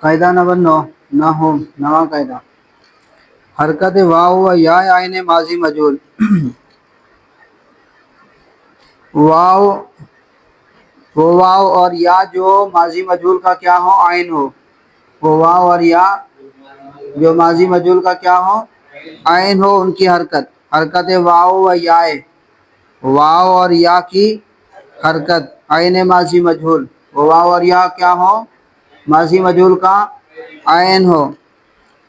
قاعدہ نمبر 9 نہ ہو نواں قاعدہ حرکت واو و یا آئین ماضی مجہول واو وہ واو اور یا جو ماضی مجہول کا کیا ہو آئین ہو وہ واو اور یا جو ماضی مجہول کا کیا ہو آئین ہو ان کی حرکت واو و یا واو اور یا کی حرکت آئین ماضی مجہول وہ واو اور یا کیا ہو ماضی مجہول کا آئین ہو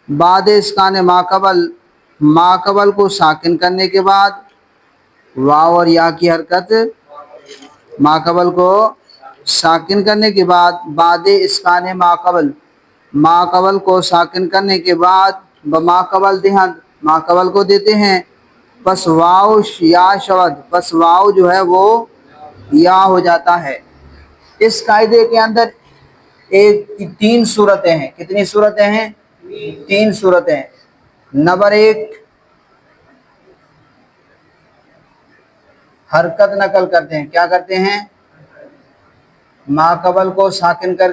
بعد اسکان ماقبل کو ساکن کرنے کے بعد واو اور یا کی حرکت ماقبل کو ساکن کرنے کے بعد بعد اسکان ماقبل کو ساکن کرنے کے بعد بماقبل دہن ماقبل کو دیتے ہیں پس واو یا شود پس واو جو ہے وہ یا ہو جاتا ہے۔ اس قاعدے کے اندر تین صورتیں ہیں۔ کتنی صورتیں ہیں؟ تین صورتیں۔ نمبر 1 حرکت نقل کرتے ہیں۔ کیا کرتے ہیں؟ ماقبل کو ساکن کر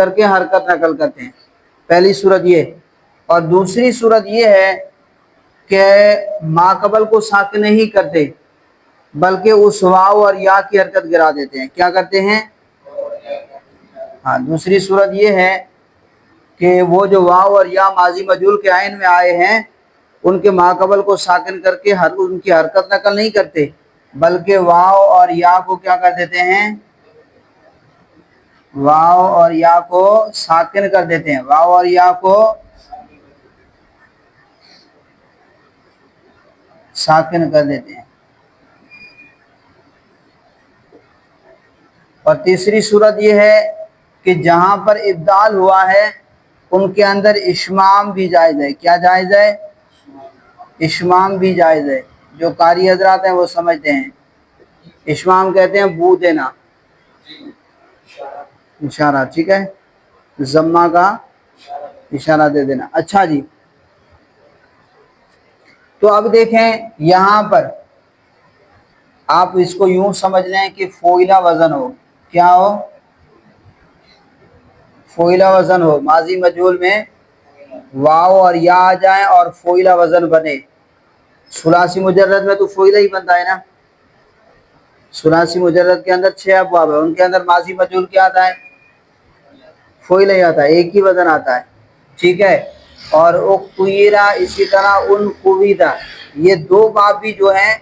کے حرکت نقل کرتے ہیں۔ پہلی صورت یہ، اور دوسری صورت یہ ہے کہ ماقبل کو ساکن نہیں کرتے بلکہ اس واو اور یا کی حرکت گرا دیتے ہیں۔ کیا کرتے ہیں؟ دوسری صورت یہ ہے کہ وہ جو واو اور یا ماضی مجہول کے آئین میں آئے ہیں ان کے ماقبل کو ساکن کر کے ان کی حرکت نقل نہیں کرتے بلکہ واو اور یا کو کیا کر دیتے ہیں؟ واو اور یا کو ساکن کر دیتے ہیں۔ واو اور یا کو ساکن کر دیتے ہیں۔ اور تیسری صورت یہ ہے کہ جہاں پر ابدال ہوا ہے ان کے اندر اشمام بھی جائز ہے۔ کیا جائز ہے؟ اشمام بھی جائز ہے۔ جو قاری حضرات ہیں وہ سمجھتے ہیں۔ اشمام کہتے ہیں بو دینا، اشارہ، ٹھیک ہے، ضمہ کا اشارہ دے دینا۔ اچھا جی، تو اب دیکھیں یہاں پر آپ اس کو یوں سمجھ لیں کہ فوئلہ وزن ہو۔ کیا ہو؟ فوئلہ وزن ہو، ماضی مجہول میں واو اور یا آ جائیں اور فوئلہ وزن بنے۔ ثلاثی مجرد میں تو فوئلہ ہی بنتا ہے نا۔ ثلاثی مجرد کے اندر 6 ابواب ہے، ان کے اندر ماضی مجہول کیا آتا ہے؟ فوئلہ ہی آتا ہے، ایک ہی وزن آتا ہے، ٹھیک ہے۔ اور اقتیرہ اسی طرح ان قویدہ، یہ دو باب بھی جو ہیں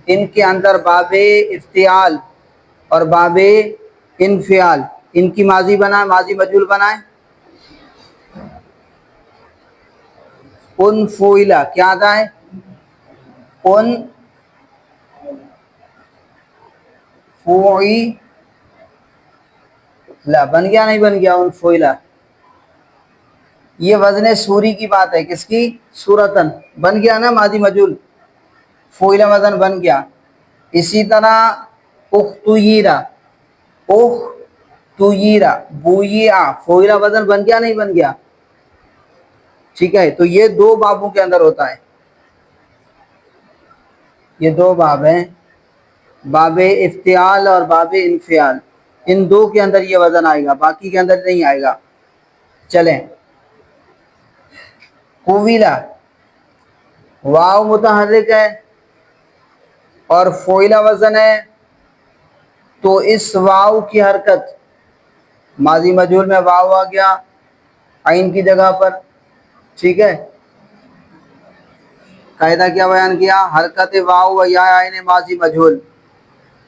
ان کے اندر باب افتعال اور باب انفعال، ان کی ماضی بنائیں، ماضی مجہول بنائیں۔ ان فوئلہ کیا آتا ہے؟ ان فوئلہ بن گیا نہیں بن گیا؟ ان فوئلہ، یہ وزن سوری کی بات ہے۔ کس کی؟ صورتن بن گیا نا ماضی مجہول، فوئلہ وزن بن گیا۔ اسی طرح اختیرہ، بوئیہ، فوئلہ وزن بن گیا نہیں بن گیا؟ ٹھیک ہے، تو یہ دو بابوں کے اندر ہوتا ہے۔ یہ دو باب ہیں، باب افتعال اور باب انفعال، ان دو کے اندر یہ وزن آئے گا، باقی کے اندر نہیں آئے گا۔ چلیں، قویلہ واو متحرک ہے اور فوئلہ وزن ہے، تو اس واو کی حرکت، ماضی مجہول میں واو آ گیا عین کی جگہ پر، ٹھیک ہے۔ قاعدہ کیا بیان کیا؟ حرکت واو و یا عین ماضی مجہول،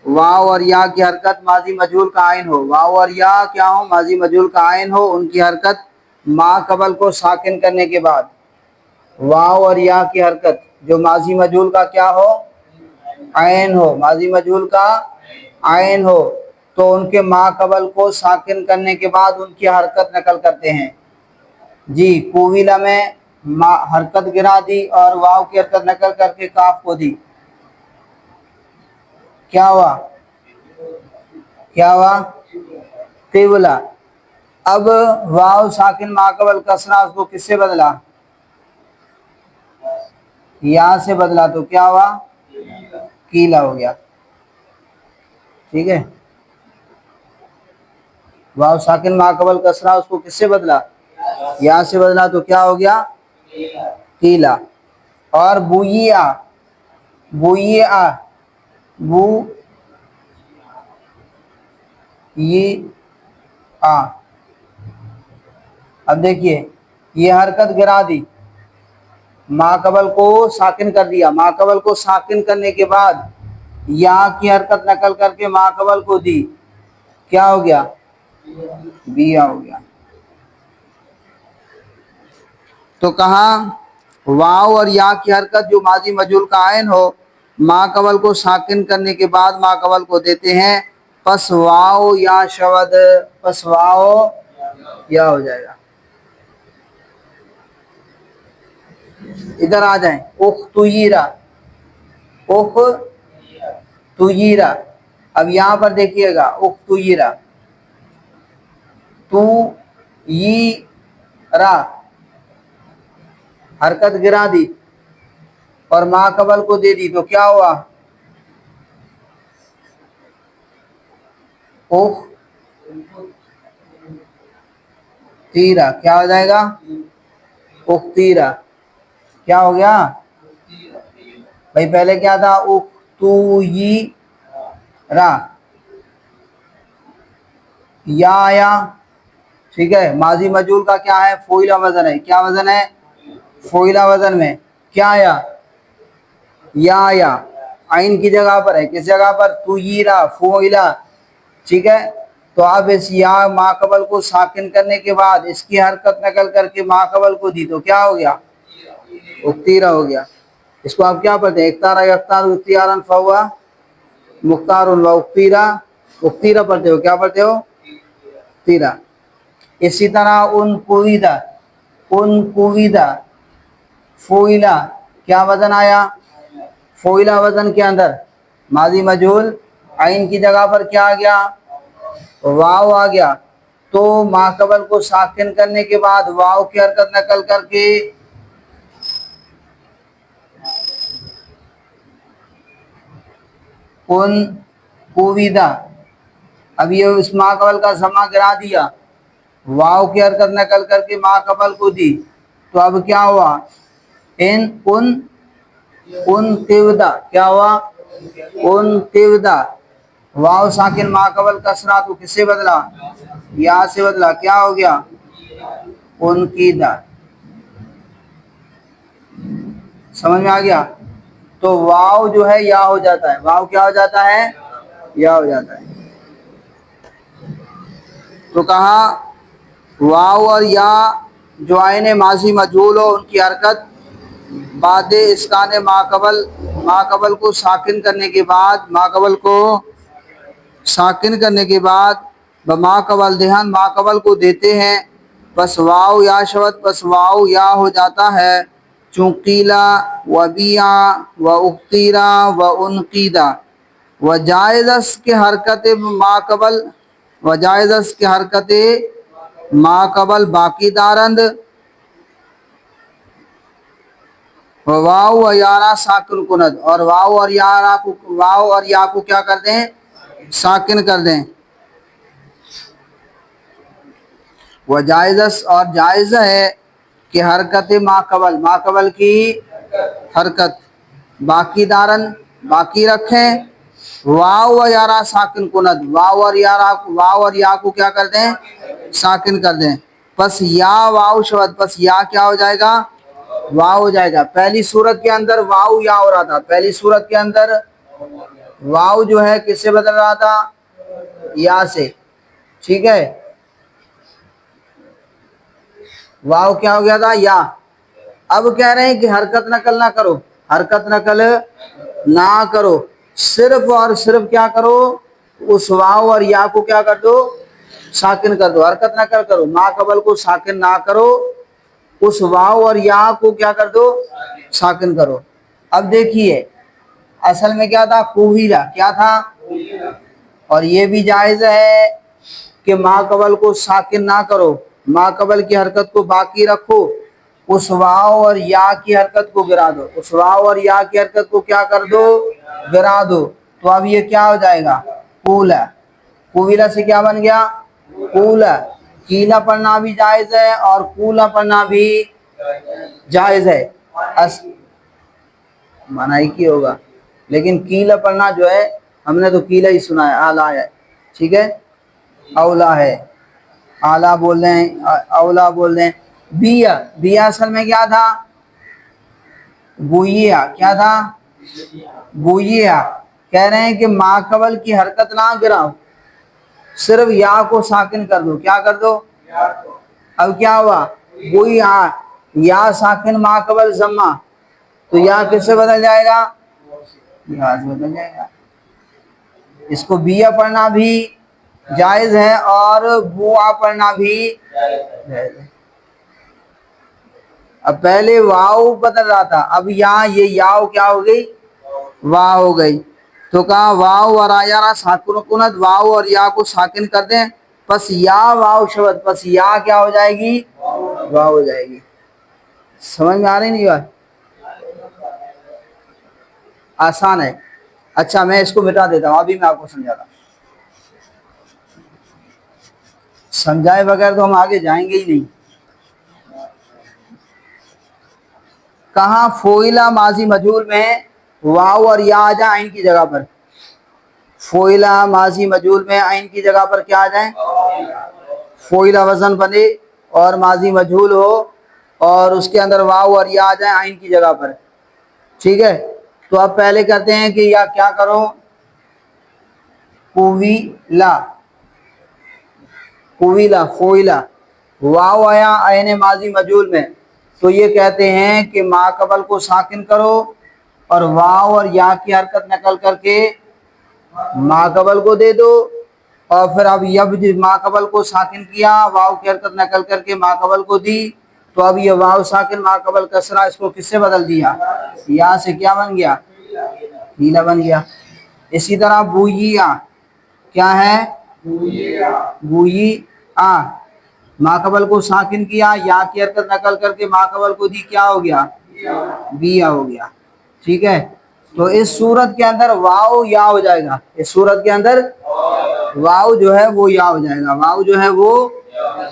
واو اور یا کی حرکت ماضی مجہول کا عین ہو، واو اور یا کیا ہو؟ ماضی مجہول کا عین ہو، ان کی حرکت ما قبل کو ساکن کرنے کے بعد واو اور یا کی حرکت جو ماضی مجہول کا کیا ہو؟ عین ہو، ماضی مجہول کا عین ہو، تو ان کے ما قبل کو ساکن کرنے کے بعد ان کی حرکت نقل کرتے ہیں۔ جی، قویلہ میں حرکت گرا دی اور واو کی حرکت نقل کر کے کاف کو دی، کیا ہوا؟ قیولہ۔ اب واو ساکن ما قبل کسرہ، اس کو کس سے بدلا؟ یا سے بدلا، تو کیا ہوا؟ قیلہ ہو گیا۔ ٹھیک ہے. واو ساکن ما قبل کسرہ اس کو کس سے بدلا؟ یا سے بدلا تو کیا ہو گیا؟ قیلا. اور بویا، بویا، بو یہ اب دیکھیے یہ حرکت گرا دی، ما قبل کو ساکن کر دیا، ما قبل کو ساکن کرنے کے بعد یا کی حرکت نقل کر کے ما قبل کو دی، کیا ہو گیا؟ بیا ہو گیا. تو کہاں واو اور یا کی حرکت جو ماضی مجہول کا عین ہو ما قبل کو ساکن کرنے کے بعد ما قبل کو دیتے ہیں، پس واو یا شود، پس واو یا ہو جائے گا. ادھر آ جائیں. اختیرا، اختیرا. اب یہاں پر دیکھیے گا اختیرا، تو یہ را حرکت گرا دی اور ما قبل کو دے دی تو کیا ہوا؟ اختیرا. کیا ہو جائے گا؟ اختیرا. کیا ہو گیا بھائی؟ پہلے کیا تھا؟ اختیرا. یا آیا، ٹھیک ہے. ماضی مجہول کا کیا ہے؟ فعیلہ وزن ہے. کیا وزن ہے؟ فعیلہ وزن میں کیا آیا؟ یا آیا. عین کی جگہ پر ہے، کس جگہ پر؟ تویرا، فعیلہ. ٹھیک ہے. تو اب اس یا ما قبل کو ساکن کرنے کے بعد اس کی حرکت نقل کر کے ما قبل کو دی تو کیا ہو گیا؟ اختیرا ہو گیا. اس کو آپ کیا پڑھتے ہیں؟ اختارا یختار اختیارا فہو مختار و اختیرا. اختیرا پڑھتے ہو، کیا پڑھتے ہو؟ اختیرا. اسی طرح ان کویدہ، ان کویدہ، فوئلہ. کیا وزن آیا؟ فوئلہ وزن کے اندر ماضی مجہول عین کی جگہ پر کیا آ گیا؟ واو آ گیا. تو ما قبل کو ساکن کرنے کے بعد واو کی حرکت نقل کر کے ان کویدہ. اب یہ اس ما قبل کا زمہ گرا دیا، واو کی حرکت نقل کر کے ما قبل کو دی تو اب کیا ہوا؟ ان تیودہ. کیا ہوا؟ ان تیودہ. واو ساکن ما قبل کسرہ تو کس سے بدلا؟ یا سے بدلا. کیا ہو گیا؟ ان قیدہ. سمجھ میں آ گیا؟ تو واو جو ہے یا ہو جاتا ہے، واو کیا ہو جاتا ہے؟ یا ہو جاتا ہے. تو کہا واو اور یا جو عین ماضی مجہول ہو ان کی حرکت بعد اسکان ما قبل کو ساکن کرنے کے بعد، ما قبل کو ساکن کرنے کے بعد ما قبل دہن ما قبل کو دیتے ہیں، پس واو یا شود، پس واو یا ہو جاتا ہے. چونقیلا و بیا و اختیرا و انقیدہ و جائزس کے حرکت ما قبل، و جائزس کے حرکت ما قبل باقی دارند واو و یارا ساکن کند. اور واو اور یا کو کیا کر دیں؟ ساکن کر دیں. وہ جائزس اور جائز ہے کہ حرکت ما قبل کی حرکت باقی دارن باقی رکھیں، واو و یارا ساکن کند. واو اور یا کو کیا کر دیں؟ ساکن کر دیں. پس یا واو شود، پس یا کیا ہو جائے گا؟ واو ہو جائے گا. پہلی صورت کے اندر واو یا ہو رہا تھا، پہلی صورت کے اندر واو جو ہے کس سے بدل رہا تھا؟ یا سے. ٹھیک ہے. واو کیا ہو گیا تھا؟ یا. اب کہہ رہے ہیں کہ حرکت نقل نہ کرو، حرکت نقل نہ کرو، صرف اور صرف کیا کرو؟ اس واو اور یا کو کیا کر دو؟ ساکن کر دو. حرکت نقل کرو، ما قبل کو ساکن نہ کرو، اس واو اور یا کو کیا کر دو؟ ساکن کرو. اب دیکھیے اصل میں کیا تھا؟ کوہیرا. کیا تھا؟ اور یہ بھی جائز ہے کہ ما قبل کو ساکن نہ کرو، ما قبل کی حرکت کو باقی رکھو، اس واو اور یا کی حرکت کو گرا دو، اس واو اور یا کی حرکت کو کیا کر دو؟ گرا دو. تو اب یہ کیا ہو جائے گا؟ قولا، قویلا سے کیا بن گیا؟ قولا۔ قیلا پڑھنا بھی جائز ہے اور قولا پڑھنا بھی جائز ہے، مانا ایک ہی ہوگا، لیکن قیلا پڑھنا جو ہے ہم نے تو قیلا ہی سنا ہے، اعلیٰ ہے، ٹھیک ہے، اولا ہے، اعلیٰ بول رہے ہیں، اولا بول رہے ہیں۔ بیا، بیا اصل میں کیا تھا؟ بویا، کیا تھا؟ بویا۔ کہہ رہے ہیں کہ ماقبل کی حرکت نہ گراؤ، صرف یا کو ساکن کر دو، کیا کر دو؟ اب کیا ہوا؟ بویا، یا ساکن ماقبل ضمہ، تو یا کس سے بدل جائے گا؟ یا سے بدل جائے گا۔ اس کو بیا پڑھنا بھی جائز ہے اور بوا پڑھنا بھی جائز ہے۔ اب پہلے واؤ بدل رہا تھا، اب یہاں یہ یاؤ کیا ہو گئی؟ واؤ ہو گئی، تو کہا واؤ اور آیا ساکن کنت، واؤ اور یا کو ساکن کر دیں، پس یا واؤ شبد، پس یا کیا ہو جائے گی؟ واؤ ہو جائے گی۔ سمجھ میں آ رہی نہیں بات؟ آسان ہے۔ اچھا میں اس کو مٹا دیتا ہوں، ابھی میں آپ کو سمجھاتا ہوں، سمجھائے بغیر تو ہم آگے جائیں گے ہی نہیں۔ کہاں فوئلہ ماضی مجہول میں واو اور یا آ جائیں عین کی جگہ پر، فوئلہ ماضی مجہول میں عین کی جگہ پر کیا آ جائیں؟ فوئلہ وزن بنے اور ماضی مجہول ہو اور اس کے اندر واو اور یا آ جائیں عین کی جگہ پر، ٹھیک ہے۔ تو اب پہلے کہتے ہیں کہ یا کیا کرو؟ قویلا، قویلا، فوئلہ، واو آیا عین ماضی مجہول میں، تو یہ کہتے ہیں کہ ما قبل کو ساکن کرو اور واو اور یا کی حرکت نقل کر کے ما قبل کو دے دو، اور پھر اب یب ما قبل کو ساکن کیا، واو کی حرکت نقل کر کے ما قبل کو دی، تو اب یہ واو ساکن ما قبل کسرہ اس کو کس سے بدل دیا؟ یا سے کیا بن گیا؟ قیلا بن گیا۔ اسی طرح بویا، کیا ہے؟ بوئی آ، ما قبل کو ساکن کیا، یا کی حرکت نقل کر کے ما قبل کو دی، کیا ہو گیا؟ بیا ہو گیا، ٹھیک ہے۔ تو اس صورت کے اندر واو یا ہو جائے گا، اس صورت کے اندر واو جو ہے وہ یا ہو جائے گا، واو جو ہے وہ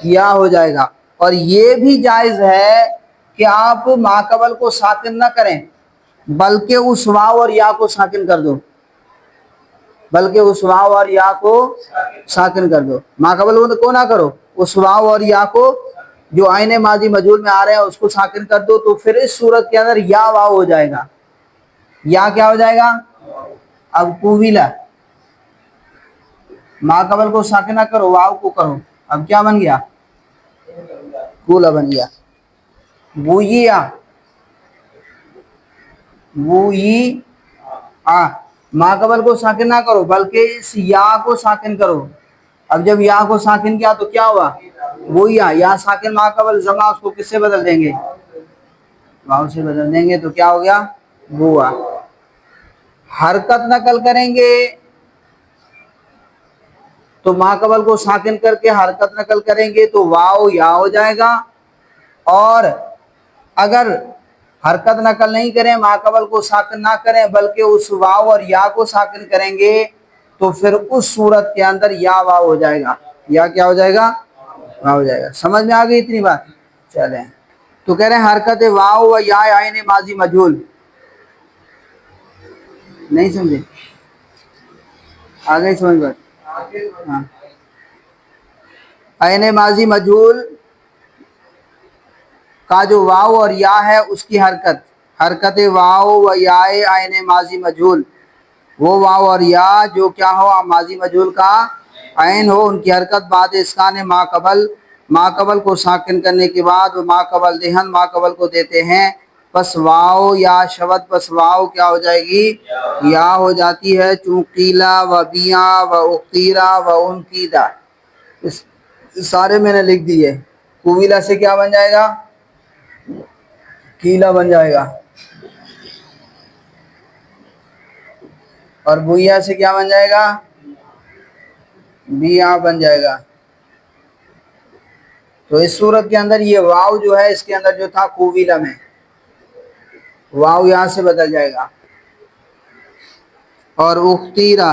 یا ہو جائے گا۔ اور یہ بھی جائز ہے کہ آپ ما قبل کو ساکن نہ کریں بلکہ اس واو اور یا کو ساکن کر دو، بلکہ اس واو اور یا کو ساکن کر دو، ما قبل کو نہ کرو، اس واو اور یا کو جو عین ماضی مجہول میں آ رہے ہیں اس کو ساکن کر دو، تو پھر اس صورت کے اندر یا واو ہو جائے گا، یا کیا ہو جائے گا؟ اب قویلا، ما قبل کو ساکن نہ کرو، واو کو کرو، اب کیا بن گیا؟ قولا بن گیا۔ بویا، بوئی آ، ما قبل کو ساکن نہ کرو بلکہ اس یا کو ساکن کرو، اب جب یا کو ساکن کیا تو کیا ہوا؟ بویا، یا ساکن ما قبل ضمہ، اس کو کس سے بدل دیں گے؟ واو سے بدل دیں گے، تو کیا ہو گیا؟ بوا۔ حرکت نقل کریں گے تو ما قبل کو ساکن کر کے حرکت نقل کریں گے تو واو یا ہو جائے گا، اور اگر حرکت نقل نہیں کریں، ما قبل کو ساکن نہ کریں بلکہ اس واو اور یا کو ساکن کریں گے، تو پھر اس صورت کے اندر یا واو ہو جائے گا، یا کیا ہو جائے گا؟ واو ہو جائے گا۔ سمجھ میں آ گئی اتنی بات؟ چلیں، تو کہہ رہے ہیں حرکت واو و یا عین ماضی مجہول، نہیں سمجھے؟ آ گئی سمجھ بات؟ ہاں، عین ماضی مجہول کا جو واو اور یا ہے اس کی حرکت واو و یا عین ماضی مجہول، وہ واو اور یا جو کیا ہو ماضی مجہول کا عین ہو، ان کی حرکت بعد اسکان ما قبل کو ساکن کرنے کے بعد ما قبل دہن ما قبل کو دیتے ہیں، پس واو یا شبد، پس واو کیا ہو جائے گی؟ یا ہو جاتی ہے، چون قیلا و بیا و اقتیرا و انقیدا، سارے میں نے لکھ دیے۔ قویلا سے کیا بن جائے گا؟ قیلا بن جائے گا، اور بویا سے کیا بن جائے گا؟ بیا بن جائے گا۔ تو اس صورت کے اندر یہ واو جو ہے اس کے اندر جو تھا قویلا میں، واو یہاں سے بدل جائے گا، اور اختیرا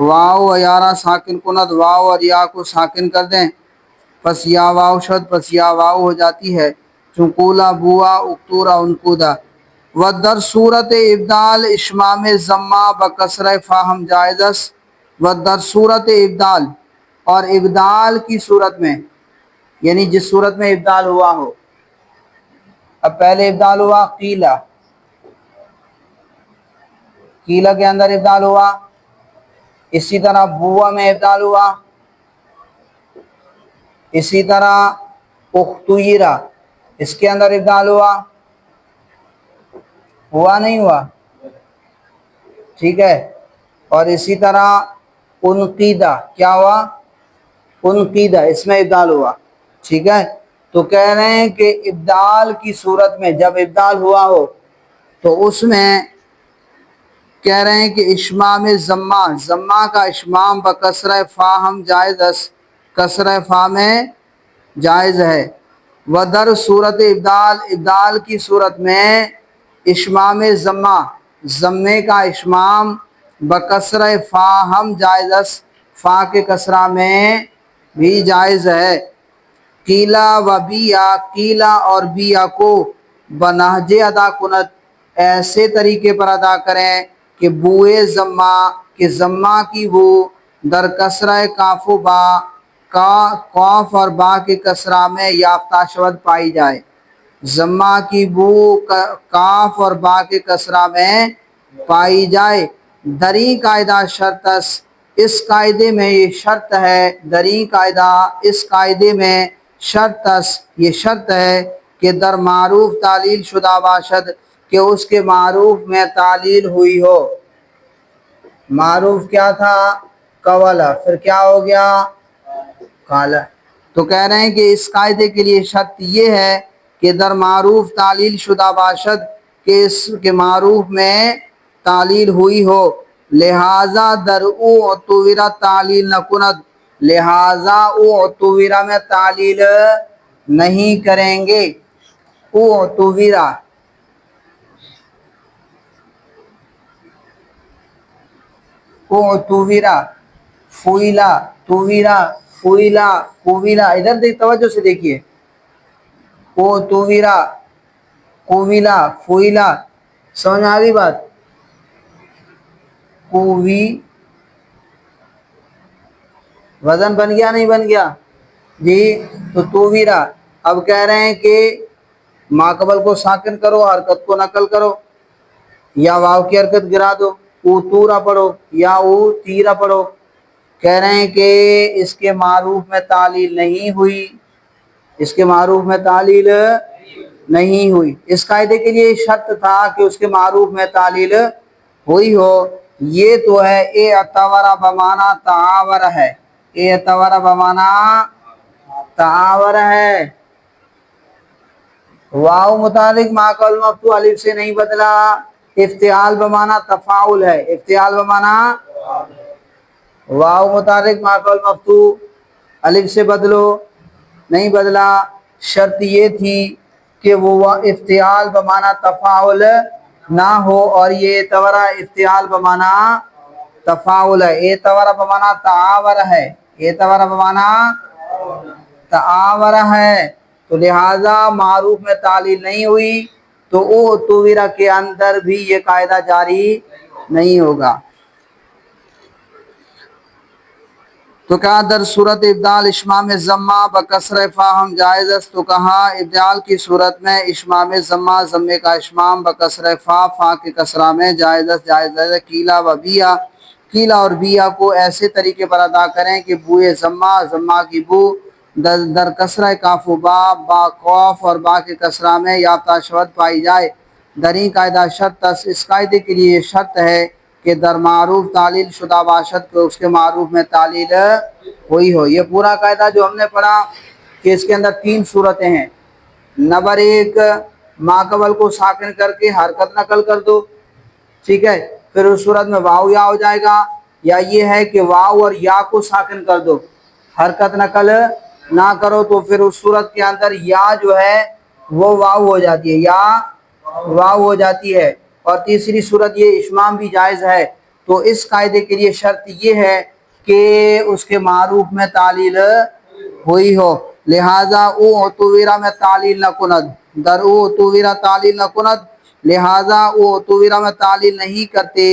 واو و یارا ساکن کند، واو اور یا کو ساکن کر دیں، پس یا واو شد، پس یا واو ہو جاتی ہے، چنکولا بوا اکتورا انکودا۔ و در صورت ابدال اشمام ضمہ بکسر فاہم جائزس، و در صورت ابدال، اور ابدال کی صورت میں، یعنی جس صورت میں ابدال ہوا ہو۔ اب پہلے ابدال ہوا قیلہ، قیلہ کے اندر ابدال ہوا، اسی طرح بوا میں ابدال ہوا، اسی طرح اختیرہ اس کے اندر ابدال ہوا نہیں ہوا، ٹھیک ہے، اور اسی طرح انقیدہ، کیا ہوا؟ انقیدہ، اس میں ابدال ہوا، ٹھیک ہے۔ تو کہہ رہے ہیں کہ ابدال کی صورت میں جب ابدال ہوا ہو تو اس میں کہہ رہے ہیں کہ اشمام ضمہ، ضمہ کا اشمام بکسر فا ہم جائز، کسر فا میں جائز ہے۔ ودر صورت ابدال، ابدال کی صورت میں اشمام ضمہ، ضمے کا اشمام بکسر فا ہم جائز، فا کے کسرہ میں بھی جائز ہے۔ قیلا و بیا، قیلا اور بیا کو بنہج ادا کنت، ایسے طریقے پر ادا کریں کہ بوئے ضمہ، کہ ضمہ کی بو در کسرہ کاف و با، قاف اور با کے کسرہ میں یافتہ شود پائی جائے، ضمہ کی بو کاف اور با کے کسرہ میں پائی جائے۔ دری قاعدہ شرطس، اس قاعدے میں یہ شرط ہے، دری قاعدہ اس قاعدے میں شرطس، یہ شرط ہے کہ در معروف تعلیل شدہ باشد، کہ اس کے معروف میں تعلیل ہوئی ہو۔ معروف کیا تھا؟ قولا، پھر کیا ہو گیا؟ قالا۔ تو کہہ رہے ہیں کہ اس قاعدے کے لیے شرط یہ ہے کہ در معروف تعلیل شدہ باشد، کہ اس کے معروف میں تعلیل ہوئی ہو، لہذا در او اعتبرہ تعلیل نہ کند، لہذا او اعتبرہ میں تعلیل نہیں کریں گے۔ او اعتبرہ، او اعتبرہ، فوئلہ، تویرہ، فوئلہ، کوویلہ، ادھر دیکھ توجہ سے دیکھیے، او اعتبرہ، کوویلہ، فوئلہ، سمجھ میں آ گئی بات؟ کووی وزن بن گیا نہیں بن گیا جی؟ تو تویرہ، اب کہہ رہے ہیں کہ ماقبل کو ساکن کرو، حرکت کو نقل کرو، یا واو کی حرکت گرا دو، او تورا پڑھو یا او تیرا پڑھو۔ کہہ رہے ہیں کہ اس کے معروف میں تعلیل نہیں ہوئی، اس کے معروف میں تعلیل نہیں ہوئی۔ اس قاعدے کے لیے شرط تھا کہ اس کے معروف میں تعلیل ہوئی ہو۔ یہ تو ہے اے اعتبرہ بمعنی تعاور ہے، اے اعتبرہ بمعنی تعاور ہے۔ واو متحرک ماقبل مفتوح الف سے نہیں بدلا، افتعال بمعنی تفاعل ہے، افتعال بمعنی واو متحرک ماقبل مفتوح الف سے بدلو، نہیں بدلا۔ شرط یہ تھی کہ وہ افتعال بمعنی تفاعل نہ ہو، اور یہ اعتبرہ افتعال بمعنی تفاعل ہے، اعتبرہ بمعنی تعاور ہے، اعتبرہ بمعنی تعاور ہے، تو لہذا معروف میں تعلیل نہیں ہوئی، تو او تویرہ کے اندر بھی یہ قاعدہ جاری نہیں ہوگا۔ تو کہا در صورت ابدال اشمام ضمہ بکسر فاہم جائز است، تو کہا ابدال کی صورت میں اشمام ضمہ، ضمے کا اشمام بکسر فا، فا کے کسرہ میں جائز است، جائز ہے۔ قیلا و بیا، قیلا اور بیا کو ایسے طریقے پر ادا کریں کہ بوئے ضمہ، ضمہ کی بو در کسرہ کاف و با، با قاف اور با کے کسرہ میں یافتہ شود پائی جائے۔ دری قاعدہ شرط، اس قاعدے کے لیے یہ شرط ہے کہ در معروف تعلیل شدہ باشد، کہ اس کے معروف میں تعلیل ہوئی ہو۔ یہ پورا قاعدہ جو ہم نے پڑھا کہ اس کے اندر 3 صورتیں ہیں۔ نمبر 1، ماقبل کو ساکن کر کے حرکت نقل کر دو، ٹھیک ہے، پھر اس صورت میں واو یا ہو جائے گا، یا یہ ہے کہ واو اور یا کو ساکن کر دو، حرکت نقل نہ کرو، تو پھر اس صورت کے اندر یا جو ہے وہ واو ہو جاتی ہے، یا واو ہو جاتی ہے۔ اور تیسری صورت یہ اشمام بھی جائز ہے، تو اس قاعدے کے لیے شرط یہ ہے کہ اس کے معروف میں تعلیل ہوئی ہو، لہذا او اتویرا میں تعلیل نہ کند، در او اتویرا تعلیل نہ کند، لہذا او اتویرا میں تعلیل نہیں کرتے۔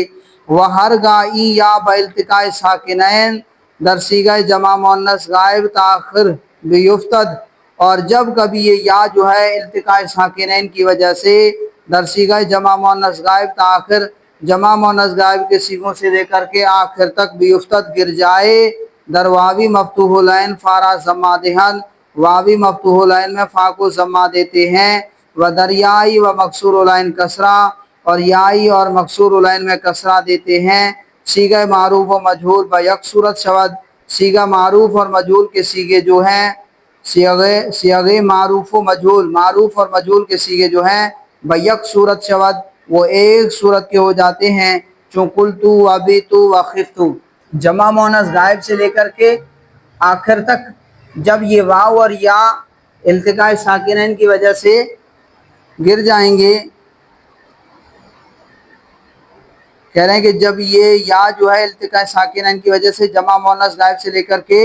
وہ ہر گائی یا بالتقاء ساکنین در صیغہ جمع مؤنث غائب تاخر بیفتد، اور جب کبھی یہ یا جو ہے التقاء ساکنین کی وجہ سے در صیغہ جمع مؤنث غائب تاخر جمع مؤنث غائب کے صیغوں سے لے کر کے آخر تک بیفتد گر جائے، در واوی مفتوح العین فارا ضمہ دہن، واوی مفتوح العین میں فا کو ضمہ دیتے ہیں، و دریائی و مکسور العین کسرہ، اور یائی اور مکسور العین میں کسرہ دیتے ہیں۔ صیغہ معروف و مجہول بیک صورت شود، صیغہ معروف اور مجہول کے صیغے جو ہیں، صیغے معروف و مجہول کے صیغے جو ہیں بیک صورت شود، وہ ایک صورت کے ہو جاتے ہیں، چون قلتو و بیتو و خفتو، جمع مؤنث غائب سے لے کر کے آخر تک جب یہ واو اور یا التقاء ساکنین کی وجہ سے گر جائیں گے، کہہ رہے ہیں کہ جب یہ یا جو ہے التقاء ساکنین کی وجہ سے جمع مؤنث غائب سے لے کر کے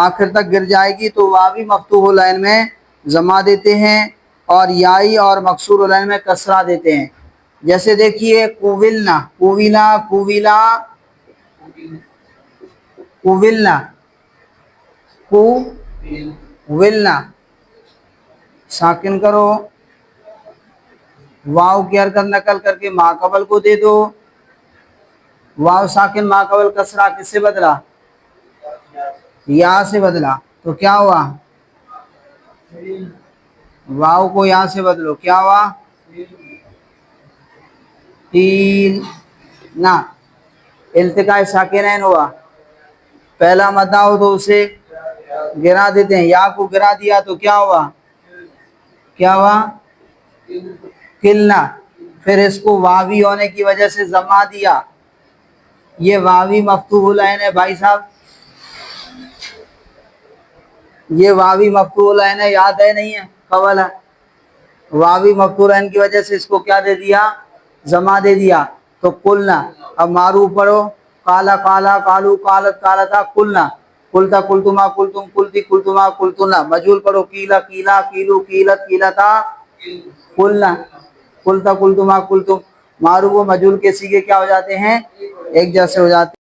آخر تک گر جائے گی تو واوی مفتوح العین میں ضمہ دیتے ہیں اور یائی اور مکسور العین میں کسرہ دیتے ہیں۔ جیسے دیکھیے کوولنا، کوویلا، کوویلا، کوولنا، کوولنا، ساکن کرو، واو کی حرکت نقل کر کے ما قبل کو دے دو، واو ساکن ما قبل کسرہ کس سے بدلا؟ یا سے بدلا، تو کیا ہوا؟ واو کو یا سے بدلو، کیا ہوا؟ تین نا، التقاء ساکنین ہوا، پہلا مدہ ہو تو اسے گرا دیتے ہیں، یا کو گرا دیا تو کیا ہوا؟ کیا ہوا؟ کلنا، پھر اس کو واوی ہونے کی وجہ سے ضمہ دیا، یہ واوی مفتوح العین ہے بھائی صاحب، یہ واوی مفتوح العین ہے، یاد ہے نہیں ہے؟ قبل ہے، واوی مفتوح العین کی وجہ سے اس کو کیا دے دیا؟ ضمہ دے دیا، تو قلنا، اب معروف پڑھو، قالا قالا، قالو قالت قالتا، قلنا، قلتا قلتما قلتم قلتی قلتما قلتنا، مجہول پڑھو، قیلا قیلا، قیلو قیلت قیلتا، قلنا، قلتا قلتما قلتم، معروف و مجہول کے صیغے کیا ہو جاتے ہیں؟ ایک جیسے ہو جاتے ہیں۔